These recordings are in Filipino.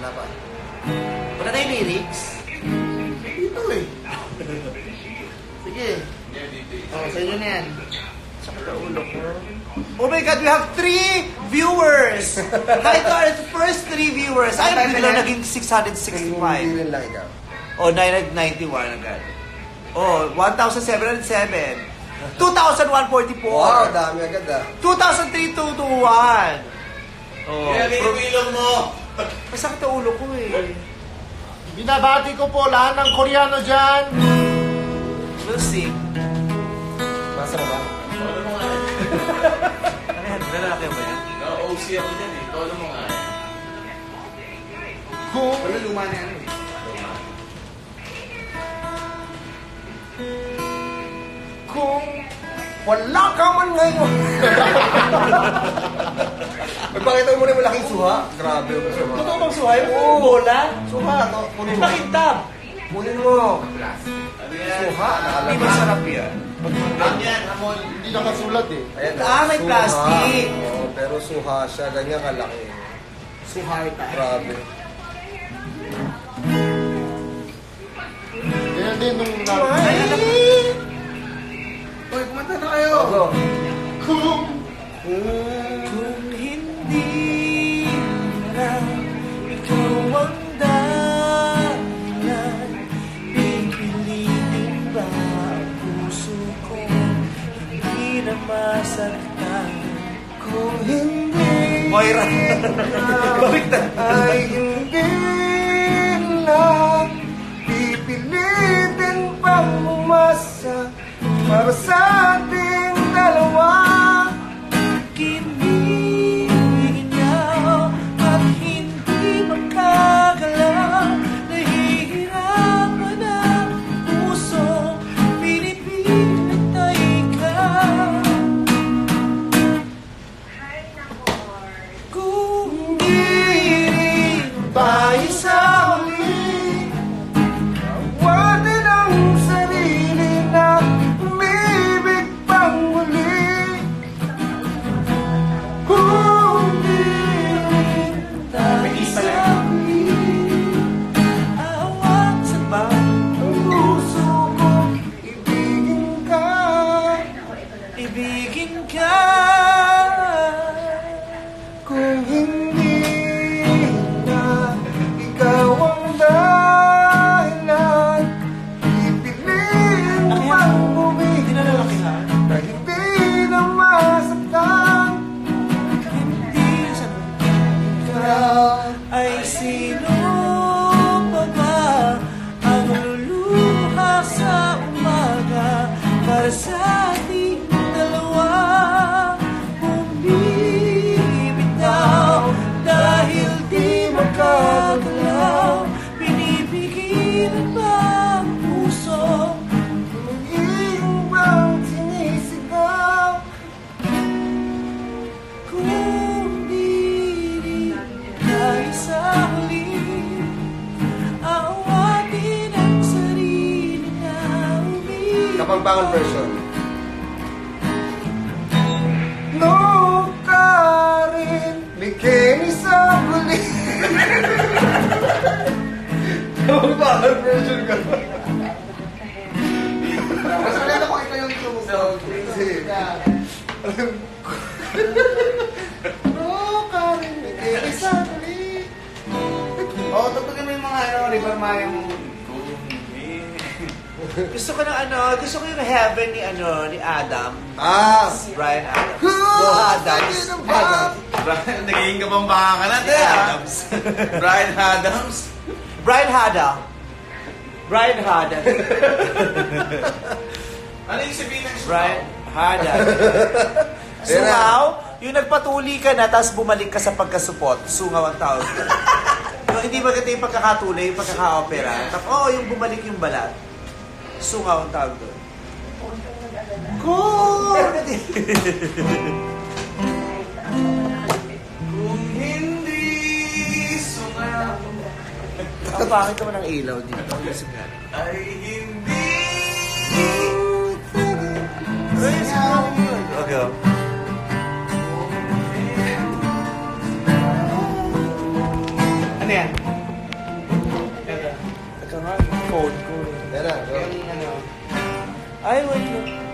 Wala pa. Wala tayong lyrics? Dito eh. Sige. Oh, sa inyo na yan. Sakit ang ulo ko. Oh my God, we have 3 viewers! Hi to our first 3 viewers. Ay, bigla naging 665. Hindi rin lang ikaw. Oh, 991 agad. Oh, 1,707. 2,144. Wow, dami agad ah. 2,321. Oh, Ilagay mo ilong mo. masakit ang ulo ko eh. Binabati ko po lahat ng Koreano dyan. We'll see. Masa ba? Todo mo nga yan. Ano yan? Lalaki ba yan? Na-OC ako dyan eh. Todo mo nga yan. Wala luma na yan eh. Kung wala ka man ngayon. Magpakita mo muna yung malaking suha. Grabe yung suha. Totoo bang suhay? Oo. Bola? Suha, to. Kunin mo. Makintab. Kunin mo. Ano yan? Suha, Hindi nakalagay. masarap yan. Ganyan, hamon. Hindi nakasulat eh. Ayan, Ah, may suha. plastic. Oo, pero suha siya. Ganyan kalaki. Suhay tayo. Grabe. Ganyan din nung Uy, kumanta na kayo. Go. Kung Kung hindi na ikaw ang dahilan, pipilitin ba ang puso ko hindi na masaktan? Kung hindi Moira! Baliktad! ay hindi na pipilitin pang umasa para sa ating dalawa. Kiniginaw at hindi makagalaw, nahihirapan ang puso, pinipilit na ikaw. Kung di Tayo sa huli, awatin ang sarili na umibig pang muli. Kung di tayo sa huli, awat sa ang puso ko, ibigin ka. ibigin ka. Kung hindi na ikaw ang dahilan, pipiliin pang Hindi na umibig lalakihan. na hindi na masaktan. Hindi sa ay sino pa ba ang luluha sa umaga para sa ating dalawa? Bumibitaw dahil di makagalaw, pinipigilan ba ang puso? Iyong bang sinisigaw? Kung di tayo sa huli, awatin ang sarili na umibig. Kapampangan version. No ka rin, bikini sa huli. Kapampangan version ka. Mas maganda kung ikaw yung tumusaw. No ka rin, bikini sa huli. Oo, tupagin mo yung mga River Maya mo. Gusto ko ng gusto ko yung Heaven ni Adam. Ah! Brian Adams. Adams. Brian, nagiging kabambahan ka natin. Adams. Brian Adams. Brian Hada. Brian Hada. Ano yung sabihin ng Brian Hada. Sungaw, yung nagpatuli ka na tapos bumalik ka sa pagkasupot, sungaw ang tawag. Yung hindi maganda yung pagkakatuli, yung pagkaka-opera. Tapos, yung bumalik yung balat. Sungaw ang tawag doon. Cool! Kung hindi sumaw Ang pangit naman ang ilaw dito. ay hindi Okay. Ano yan? Ay, wait lang.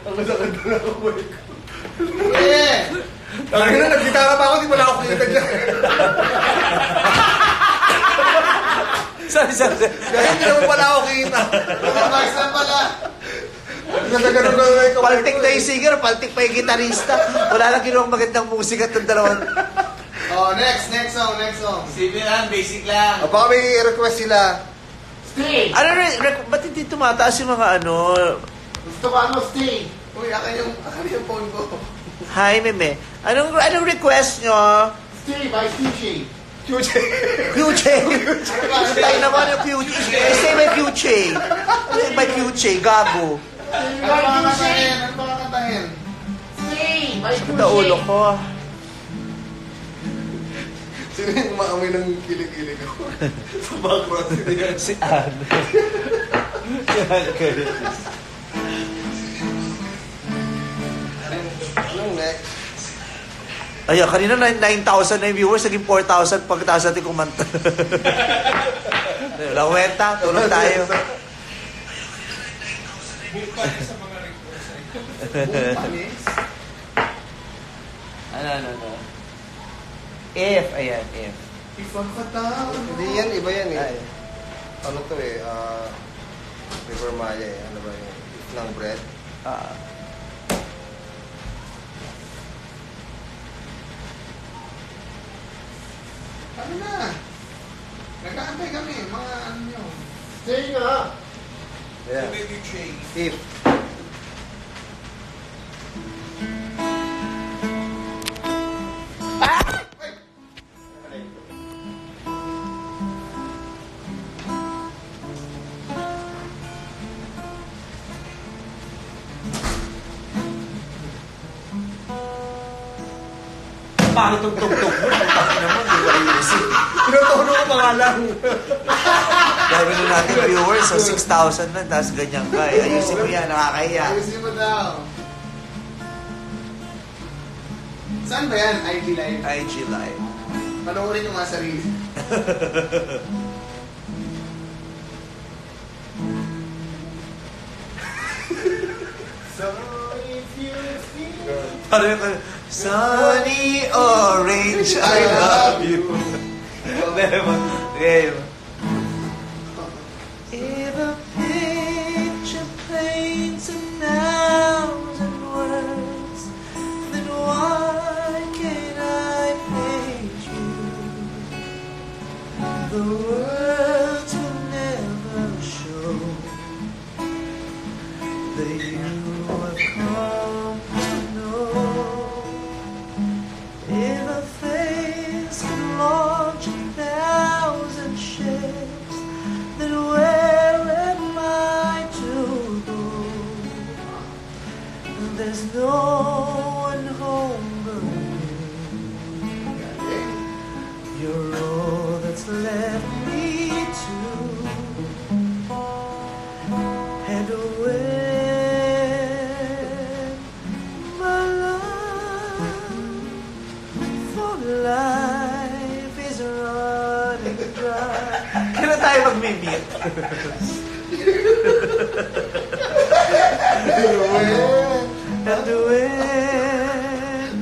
Ang masakit na ako, boy. Eh! Tangin na, nagkitara pa ako, di pala ako kita dyan. Sorry. Kaya hindi naman pala ako kita. Max lang pala. Nagkaganon ko na ito. Paltik na yung singer, paltik pa yung gitarista. Wala lang ginawang magandang musika itong dalawang. Oh, next song. Simple lang, basic lang. Baka may request sila. Stay! Ano rin, ba't hindi tumataas yung mga ano? Gusto ko ano, stay? Uy, akin yung phone ko. Hi, Meme. Anong request nyo? Stay by TJ. Future. Future. Tayo naman yung Future. Stay by Future. Stay by Future. Gago. Ano ba kakantahin? Stay by Sa ulo ko. Sino yung maamoy ng kilig-kilig ko? Sa background. Si Anne. Anong next? Ayun, kanina 9,000 na yung viewers, naging 4,000 pagkataas natin kumanta. Wala kwenta, tulog tayo. Ano. If, ayan, if. Ifang katawa. Hindi yan, iba yan eh. Ay. Ano to eh, River Maya eh. Ano ba yun? Ng bread. Ah. Ano na? Nag-aantay kami, mga ano nyo. Stay nga. Yeah. Baby Jay. If. Ah! pangit yung tugtog mo. Ang pangit naman, di ba ayusin? Pinutono ko pa nga lang. Dami na natin viewers, so 6,000 na, tapos ganyan ka. Ayusin mo yan, nakakahiya. Ayusin mo daw. Saan ba yan? IG Live? IG Live. Panoorin yung mga sarili. So if you feel Parang yung Sunny Orange, I love you. Okay. If a picture paints 1,000 words, then why can't I paint you? The words will never show that you have come to know. If a face could launch 1,000 ships, then where am I to go? There's no one home but you. You're all that's left me to. And when my love for life is running dry. Kailan tayo mag-mute? And when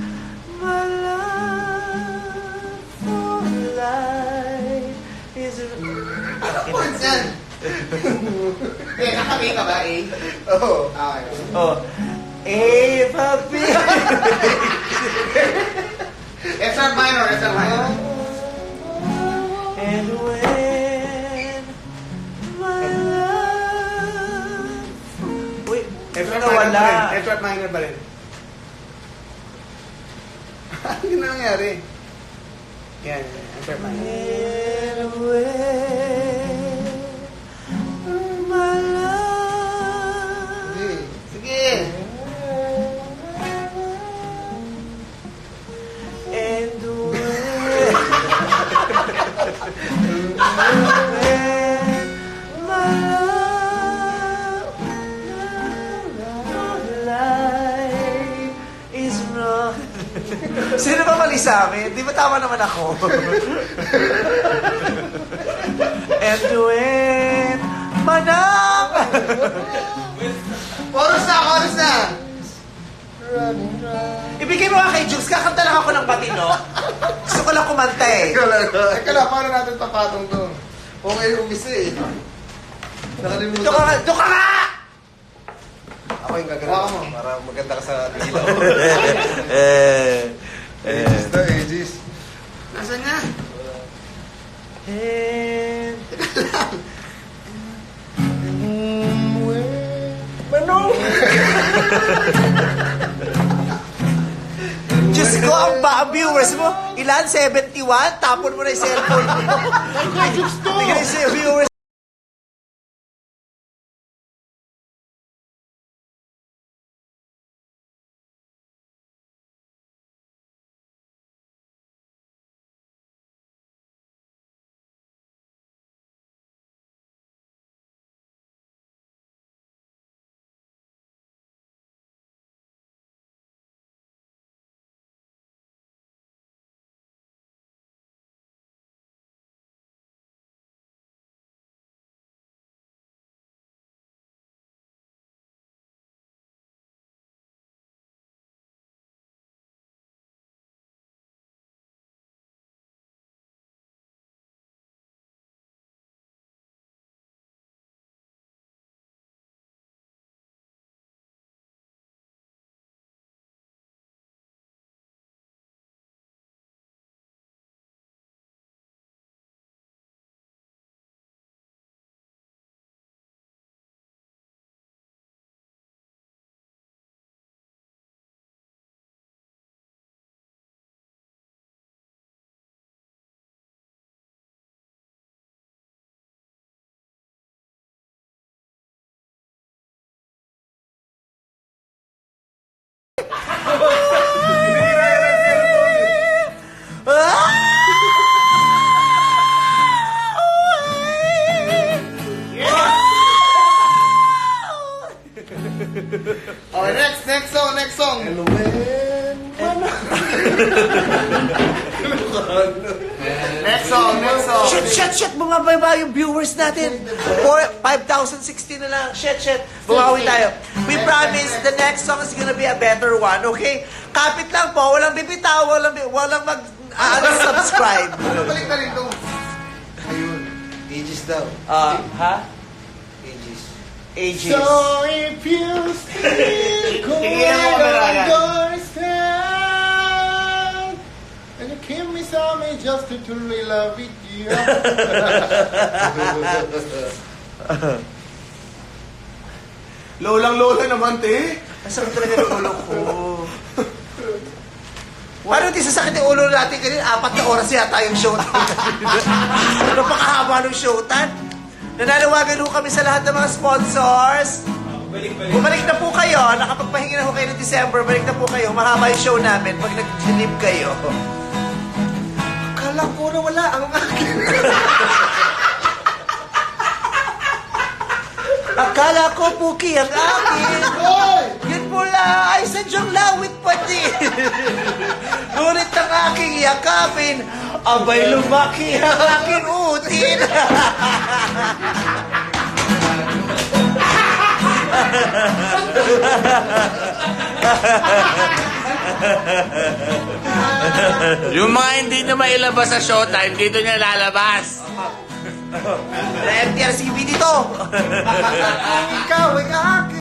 my love for life is Points yan! Eh, nakabay ka ba, eh? Oo. Okay. Oh, if a big F sharp minor, F sharp minor. and when my love. Wait, F sharp minor nawala. pa rin. F sharp minor pa rin. Ano na nangyari? Yan, F sharp minor. And when my love. Sige. And when my love life is wrong. Sino ba mali sa amin? Di ba tama naman ako? And when manang Chorus na, chorus na! ibigay mo nga kay Jules, kakanta lang ako ng batino. Gusto ko lang kumanta eh. Teka lang, paano natin tapatong to? Okay, umisa eh. Nakalimutan. Doon ka nga! Ako yung Hawakan gagawin mo. para maganda ka sa dilaw. Aegis na, Aegis. Nasaan nga? And Manong! Diyos ko, ang viewers mo, ilan? 71? Tapon mo na yung cellphone mo. Tingnan yung viewers Oh, next song. Hello, man. Next song. Shit! Bumababa yung viewers natin. 5,016 na lang. Shit. Bumawi tayo. We promise the next song is gonna be a better one, okay? Kapit lang po. Walang bibitaw. Walang subscribe. Balik na rin to. Ayun. Aegis daw. Ha? Aegis. Ages. So if you still Tingnan mo camera yan. understand and you keep me so me just to truly love with you. Lolang-lola naman, te. Ang sakit talaga ng ulo ko. Paano di sasakit yung ulo natin kanina? 4 na oras yata yung show. Napakahaba ng show tan. Nananawagan ho kami sa lahat ng mga sponsors. Bumalik na po kayo. Nakapagpahingi na ho kayo ng December. Balik na po kayo. Mahaba yung show namin pag nag-leave kayo. Akala ko na wala ang akin. Akala ko puki ang akin. Hoy! Yun pula ay sadyang lawit pa din. Ngunit ang aking yakapin, abay lumaki ang aking utin. Yung mga hindi nyo mailabas sa showtime, dito nyo lalabas. Na-MTRCB dito. Ikaw ay akin.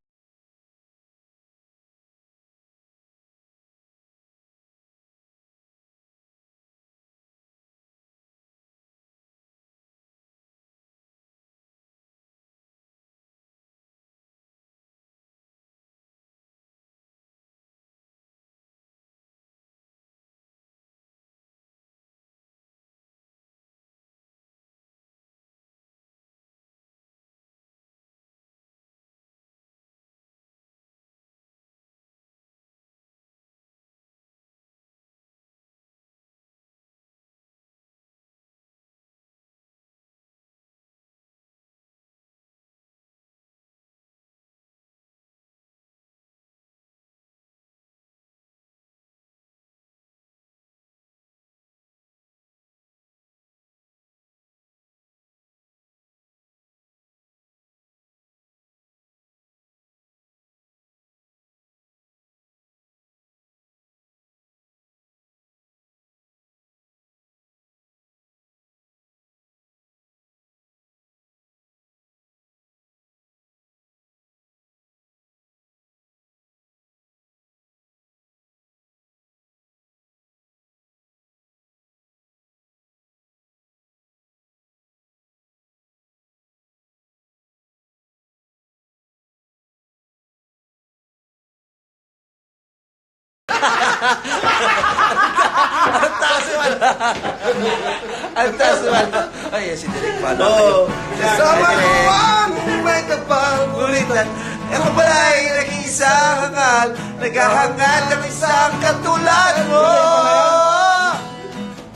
Ang taas naman. Ay, si Derek pala. Oo. Kasama ko ang may kapangulitan. Ako pala ay nag-iisang hangal. Naghahangad ng isang katulad mo.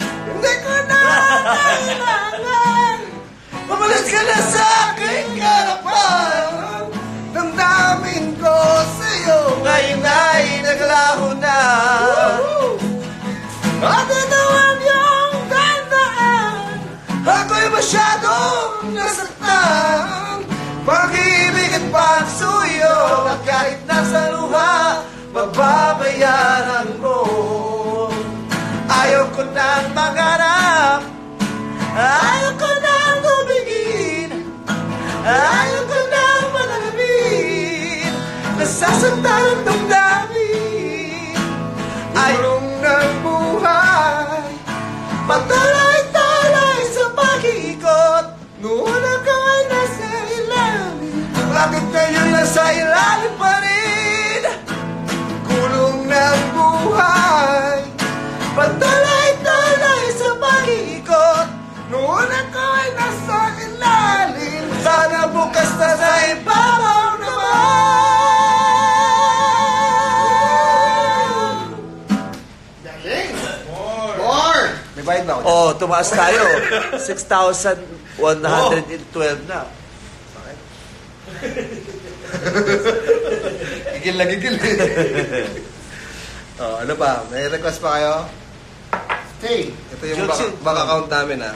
Hindi ko na kailangan. Pamalas ka na sa aking harapan. Damdamin ko sa'yo. Ngayon ay naglaho na. At ito ang iyong tandaan. Ako'y masyadong nasaktan. Pag-ibig at pagsuyo. At kahit nasa luha, mababayaran mo. Ayaw ko nang mangarap. Ayaw ko nang tumigin. Ayaw ko nang manalabin. Nasasaktan ang damdamin. Ayaw ng buhay. Patuloy-tuloy sa pag-iikot. Noon ako ay nasa ilalim. Bakit ngayon nasa ilalim pa rin? Kulong ng buhay. Patuloy-tuloy sa pag-iikot. Noon ako ay nasa ilalim. Sana bukas na sa ibabaw naman. More! May bayad ba ako? Oh, tumaas tayo. 6,112 na. Gigil na gigil. Oh, ano pa? May request pa kayo? Stay. Ito yung Jokes bank yun. account namin, ha?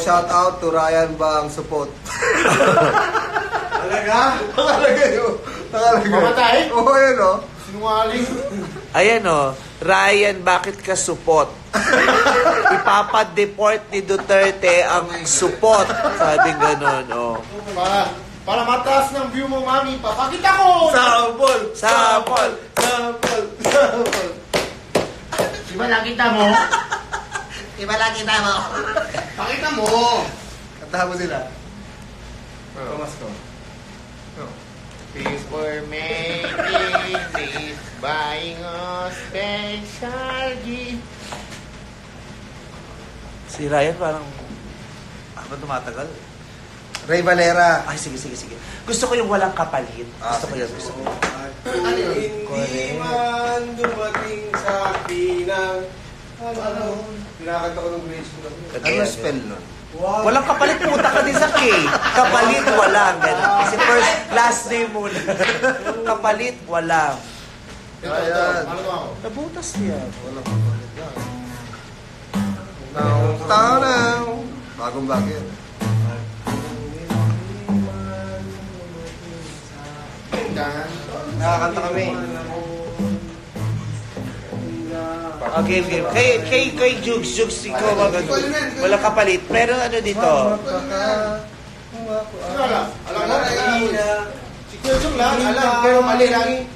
Shout out to Ryan Bang Support. Talaga? Nakalagay yun. Nakalagay. Mamatay? Oo, yun, oh. Sinungaling. Ayan o, Ryan, bakit ka supot? Ipapa-deport ni Duterte ang supot. Sabing ganun, oh. Para mataas ng view mo, mami, papakita ko! Sample! Sample! Sample! Sample! Di ba nakita mo? Iba lang kita mo. Pakita mo! Kantahan mo sila. Tomas ko. Thanks for making this, buying a special gift. Si Ryan parang... Ako tumatagal. Ray Valera. Ay, sige. Gusto ko yung walang kapalit. Gusto ko yun. Ano yun? Hindi man dumating sa pinang... Ano? Pinakanta ko ng grade school. Ano spell nun? Wow. Walang kapalit, puta ka din sa K. Kapalit, walang. Ganun. Kasi first, last name muna. Kapalit, walang. Ito. Ayan. Ano ako? Nabutas niya. Walang kapalit yan. Now. Bagong bagay. Nakakanta kami. Okay. Kay Jugs, ikaw walang kapalit. Pero ano dito? Alam mo, si Kuya Jung lang, alam, pero mali lang.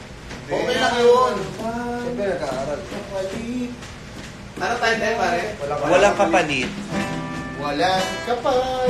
Okay lang yun. Siyempre nag-aaral. Ano tayo, pare? Walang kapalit. Walang kapal.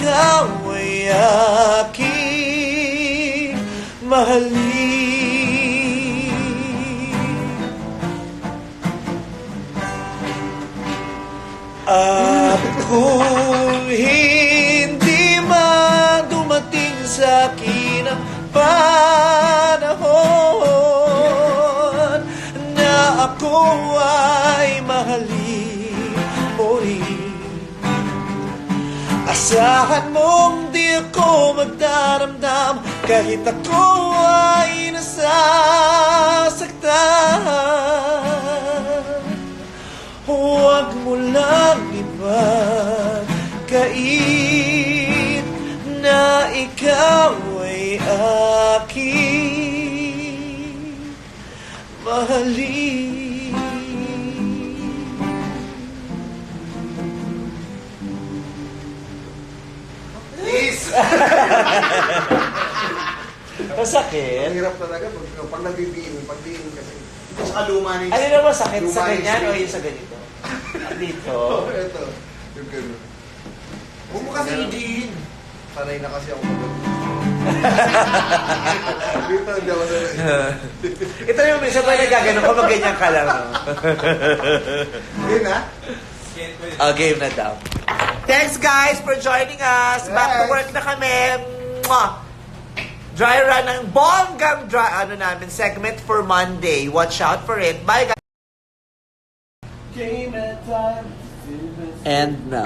ikaw ay aking mahalin. At kung hindi man dumating sa akin ang panahon na ako ay mahalin mo rin, asahan mong di ako magdaramdam kahit ako ay nasasaktan. Huwag mo lang ipagkait na ikaw ay aking mahalin. Masakit? Ang hirap talaga pag nagbibiin, pagdiin kasi. Ito sa kaluma ni... Ano na masakit sa Lumay ganyan o street. yung sa ganito? Dito. Ito, yung gano'n. Huwag mo kasi idiin. Sanay na kasi ako mag- Dito, hindi ako sanay. Ito yung minsan ba nagaganon ka, mag-ganyan ka lang. No? Yun ha? Game na daw. Thanks guys for joining us. Back to work na kami. Mwah! Dry run ng bonggang dry, segment for Monday. Watch out for it. Bye guys. And now.